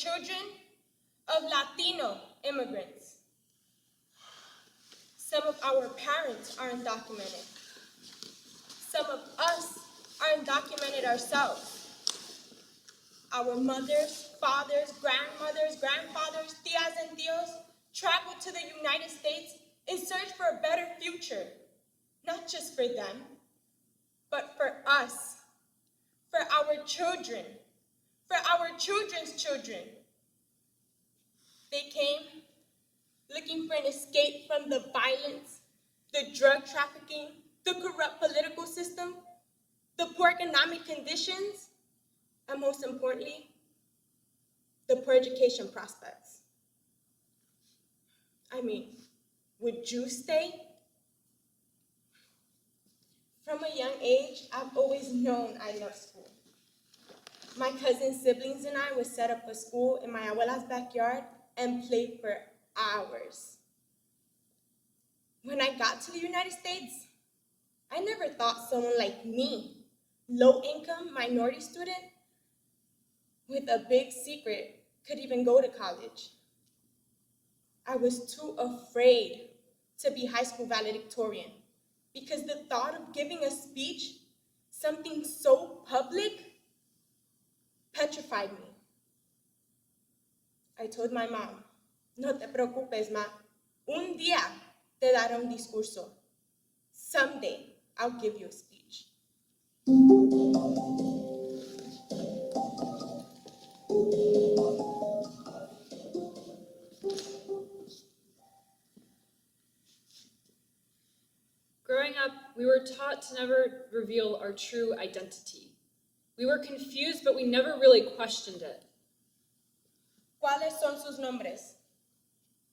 children of Latino immigrants. Some of our parents are undocumented. Some of us are undocumented ourselves. Our mothers, fathers, grandmothers, grandfathers, tias and tios traveled to the United States in search for a better future, not just for them, but for us, for our children, for our children's children. They came looking for an escape from the violence, the drug trafficking, the corrupt political system, the poor economic conditions, and most importantly, the poor education prospects. I mean, would you stay? From a young age, I've always known I love school. My cousin siblings and I would set up a school in my abuela's backyard and play for hours. When I got to the United States, I never thought someone like me, low-income minority student, with a big secret, could even go to college. I was too afraid to be high school valedictorian because the thought of giving a speech, something so public, petrified me. I told my mom, no te preocupes, ma. Un día te daré un discurso. Someday, I'll give you a speech. Growing up, we were taught to never reveal our true identity. We were confused, but we never really questioned it. ¿Cuáles son sus nombres?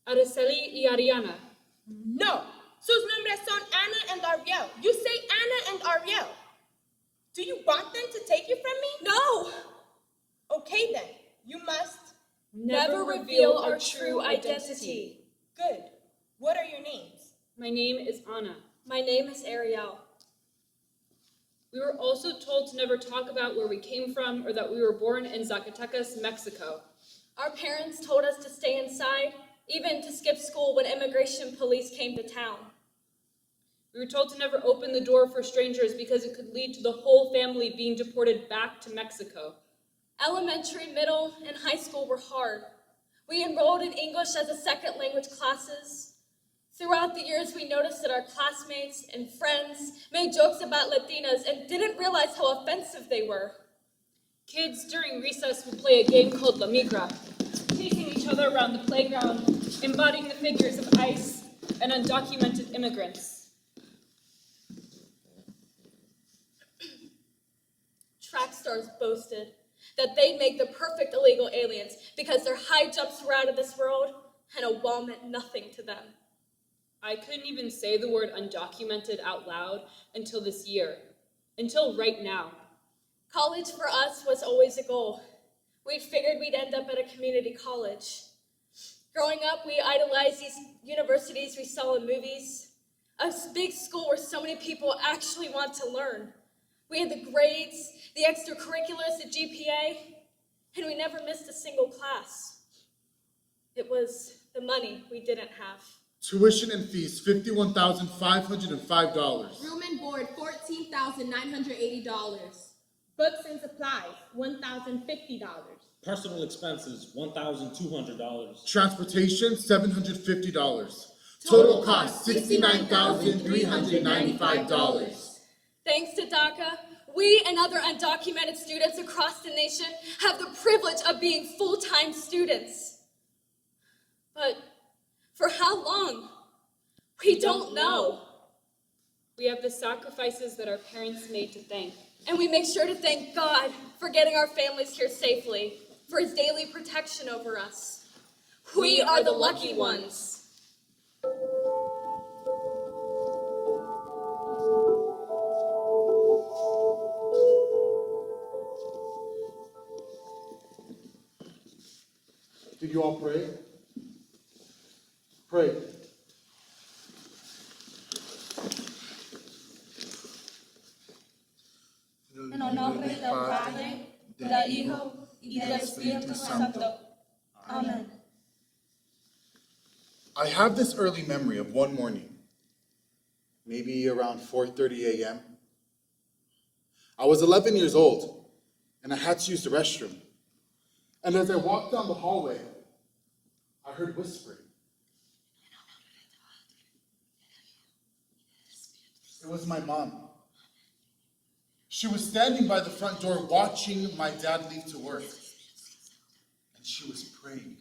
Araceli y Ariana. No, sus nombres son Anna and Ariel. You say Anna and Ariel. Do you want them to take you from me? No! Okay then, you must Never reveal our true identity. Good. What are your names? My name is Anna. My name is Ariel. We were also told to never talk about where we came from or that we were born in Zacatecas, Mexico. Our parents told us to stay inside, even to skip school when immigration police came to town. We were told to never open the door for strangers because it could lead to the whole family being deported back to Mexico. Elementary, middle, and high school were hard. We enrolled in English as a second language classes. Throughout the years, we noticed that our classmates and friends made jokes about Latinas and didn't realize how offensive they were. Kids during recess would play a game called La Migra, chasing each other around the playground, embodying the figures of ICE and undocumented immigrants. Track stars boasted that they'd make the perfect illegal aliens because their high jumps were out of this world and a wall meant nothing to them. I couldn't even say the word undocumented out loud until this year, until right now. College for us was always a goal. We figured we'd end up at a community college. Growing up, we idolized these universities we saw in movies, a big school where so many people actually want to learn. We had the grades, the extracurriculars, the GPA, and we never missed a single class. It was the money we didn't have. Tuition and fees, $51,505. Room and board, $14,980. Books and supplies, $1,050. Personal expenses, $1,200. Transportation, $750. Total cost, $69,395. Thanks to DACA, we and other undocumented students across the nation have the privilege of being full-time students. But for how long? We don't know. We have the sacrifices that our parents made to thank. And we make sure to thank God for getting our families here safely, for his daily protection over us. We are the lucky ones. Did you all pray? Pray. En el nombre del Padre, del Hijo y del Espíritu Santo. I have this early memory of one morning, maybe around 4:30 a.m. I was 11 years old, and I had to use the restroom. And as I walked down the hallway, I heard whispering. It was my mom. She was standing by the front door watching my dad leave to work. And she was praying.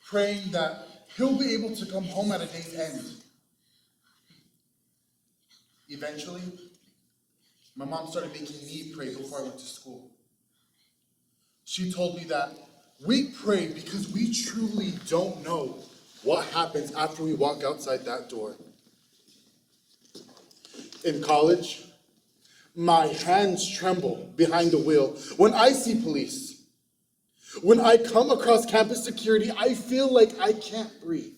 Praying that he'll be able to come home at a day's end. Eventually, my mom started making me pray before I went to school. She told me that we pray because we truly don't know what happens after we walk outside that door. In college, my hands tremble behind the wheel when I see police. When I come across campus security, I feel like I can't breathe.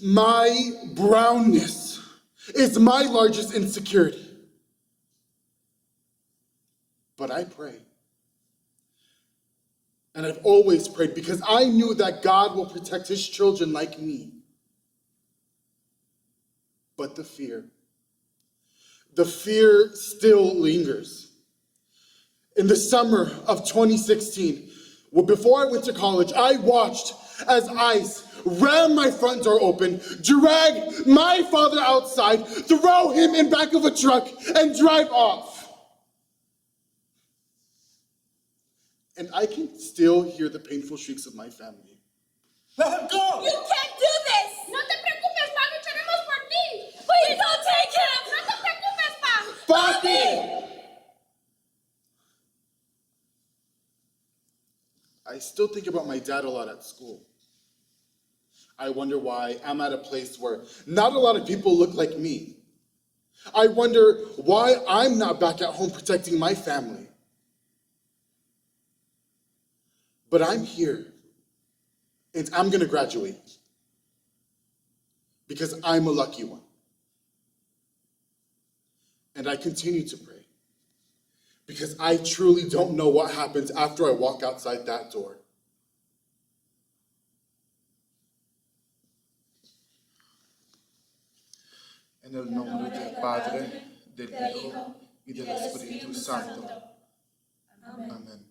My brownness is my largest insecurity. But I pray. And I've always prayed because I knew that God will protect his children like me. But the fear still lingers. In the summer of 2016, before I went to college, I watched as ICE ram my front door open, drag my father outside, throw him in back of a truck, and drive off. And I can still hear the painful shrieks of my family. Let him go! You can't do this! No te preocupes, pa, lucharemos por ti! Please don't take him! No te preocupes, pa! Papi! I still think about my dad a lot at school. I wonder why I'm at a place where not a lot of people look like me. I wonder why I'm not back at home protecting my family. But I'm here, and I'm gonna graduate because I'm a lucky one. And I continue to pray because I truly don't know what happens after I walk outside that door. En el nombre del Padre, del Hijo y del Espíritu Santo. Amén.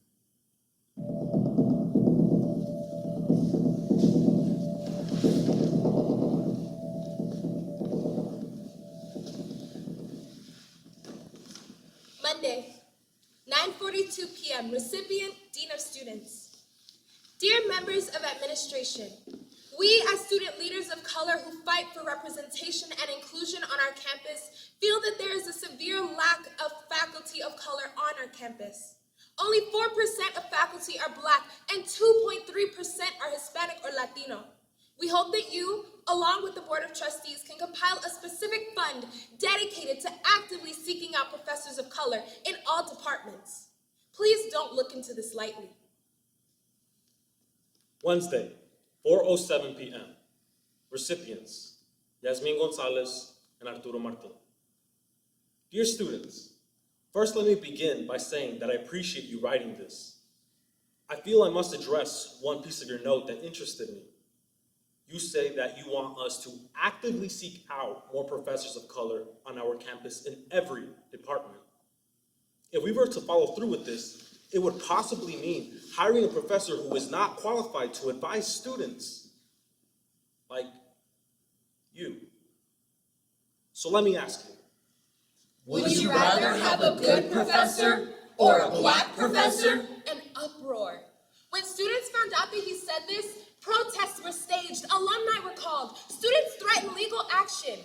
Monday, 9:42 p.m. Recipient, Dean of Students. Dear members of administration, we as student leaders of color who fight for representation and inclusion on our campus feel that there is a severe lack of faculty of color on our campus. Only 4% of faculty are Black and 2.3% are Hispanic or Latino. We hope that you, along with the Board of Trustees, can compile a specific fund dedicated to actively seeking out professors of color in all departments. Please don't look into this lightly. Wednesday, 4:07 p.m. Recipients, Yasmin Gonzalez and Arturo Martin. Dear students, first let me begin by saying that I appreciate you writing this. I feel I must address one piece of your note that interested me. You say that you want us to actively seek out more professors of color on our campus in every department. If we were to follow through with this, it would possibly mean hiring a professor who is not qualified to advise students, like you. So let me ask you. Would you rather have a good professor or a Black professor? An uproar. When students found out that he said this, protests were staged, alumni were called, students threatened legal action.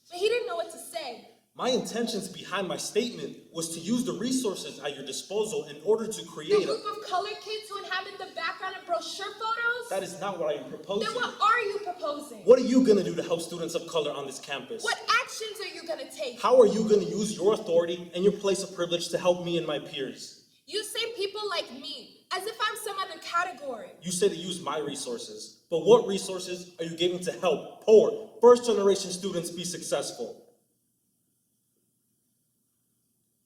But he didn't know what to say. My intentions behind my statement was to use the resources at your disposal in order to create A group of colored kids who inhabit the background of brochure photos? That is not what I am proposing. Then what are you proposing? What are you going to do to help students of color on this campus? What actions are you going to take? How are you going to use your authority and your place of privilege to help me and my peers? You say people like me, as if I'm some other category. You say to use my resources, but what resources are you giving to help poor, first-generation students be successful?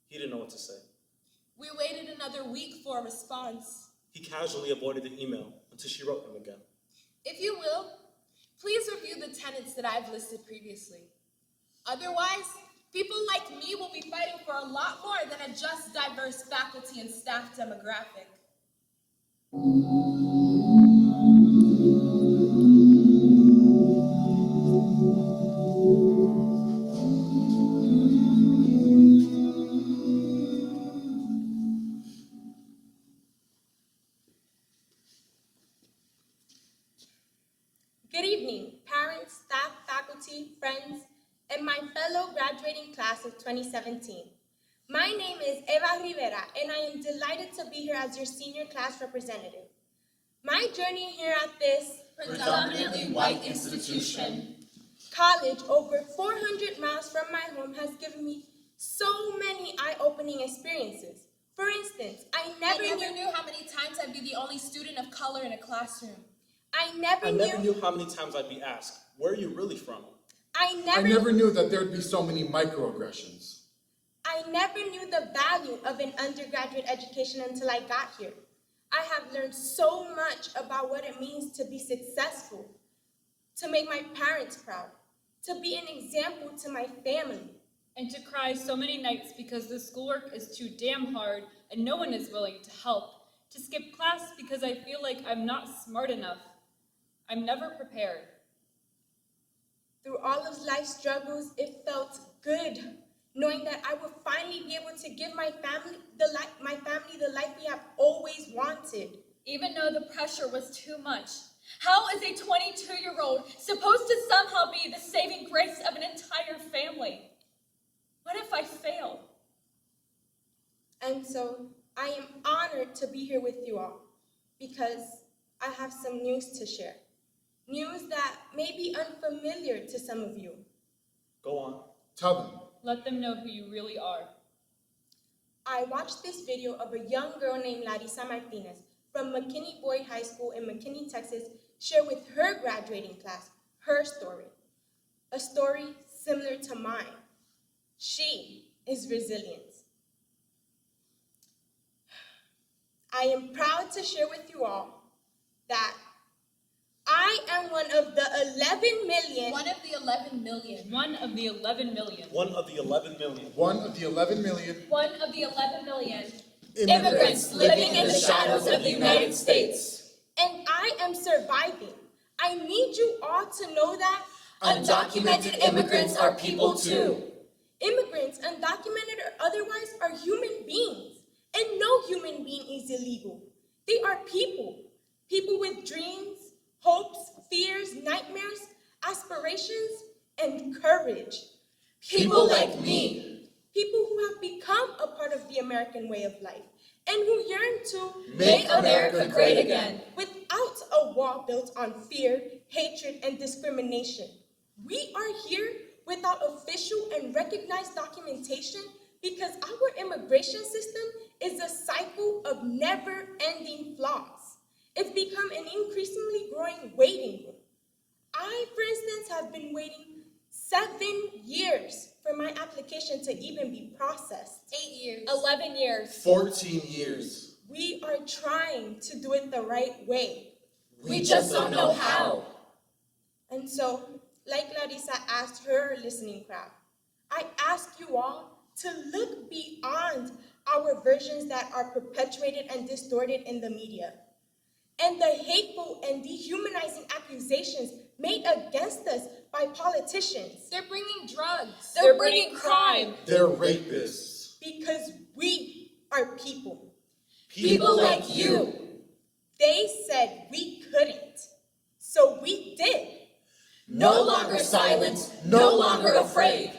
He didn't know what to say. We waited another week for a response. He casually avoided the email until she wrote him again. If you will, please review the tenets that I've listed previously. Otherwise, people like me will be fighting for a lot more than a just, diverse faculty and staff demographic. Good evening, parents, staff, faculty, friends, and my fellow graduating class of 2017. My name is Eva Rivera, and I am delighted to be here as your senior class representative. My journey here at this predominantly white institution, college over 400 miles from my home has given me so many eye-opening experiences. For instance, I never knew how many times I'd be the only student of color in a classroom. I never knew how many times I'd be asked, where are you really from? I I never knew that there'd be so many microaggressions. I never knew the value of an undergraduate education until I got here. I have learned so much about what it means to be successful, to make my parents proud, to be an example to my family. And to cry so many nights because the schoolwork is too damn hard and no one is willing to help. To skip class because I feel like I'm not smart enough. I'm never prepared. Through all of life's struggles, it felt good, knowing that I would finally be able to give my family the life we have always wanted. Even though the pressure was too much. How is a 22-year-old supposed to somehow be the saving grace of an entire family? What if I fail? And so I am honored to be here with you all because I have some news to share. News that may be unfamiliar to some of you. Go on. Tell them. Let them know who you really are. I watched this video of a young girl named Larissa Martinez from McKinney Boyd High School in McKinney, Texas, share with her graduating class her story. A story similar to mine. She is resilient. I am proud to share with you all that I am one of the 11 million. one of the 11 million. One of the 11 million. One of the 11 million. One of the 11 million One of the 11 million Immigrants living in the shadows of the United States. And I am surviving. I need you all to know that Undocumented immigrants are people too. immigrants, undocumented or otherwise, are human beings. And no human being is illegal. They are people. People with dreams, hopes, fears, nightmares, aspirations, and courage. People like me. People who have become a part of the American way of life and who yearn to Make America great again. without a wall built on fear, hatred, and discrimination. We are here without official and recognized documentation because our immigration system is a cycle of never-ending flaws. It's become an increasingly growing waiting room. I, for instance, have been waiting 7 years for my application to even be processed. 8 years. 11 years. 14 years. We are trying to do it the right way. We just don't know how. And so, like Larissa asked her listening crowd, I ask you all to look beyond our versions that are perpetuated and distorted in the media, and the hateful and dehumanizing accusations made against us by politicians. They're bringing drugs. They're bringing crime. They're rapists. Because we are people. People like you. They said we couldn't, so we did. No longer silent, no longer afraid.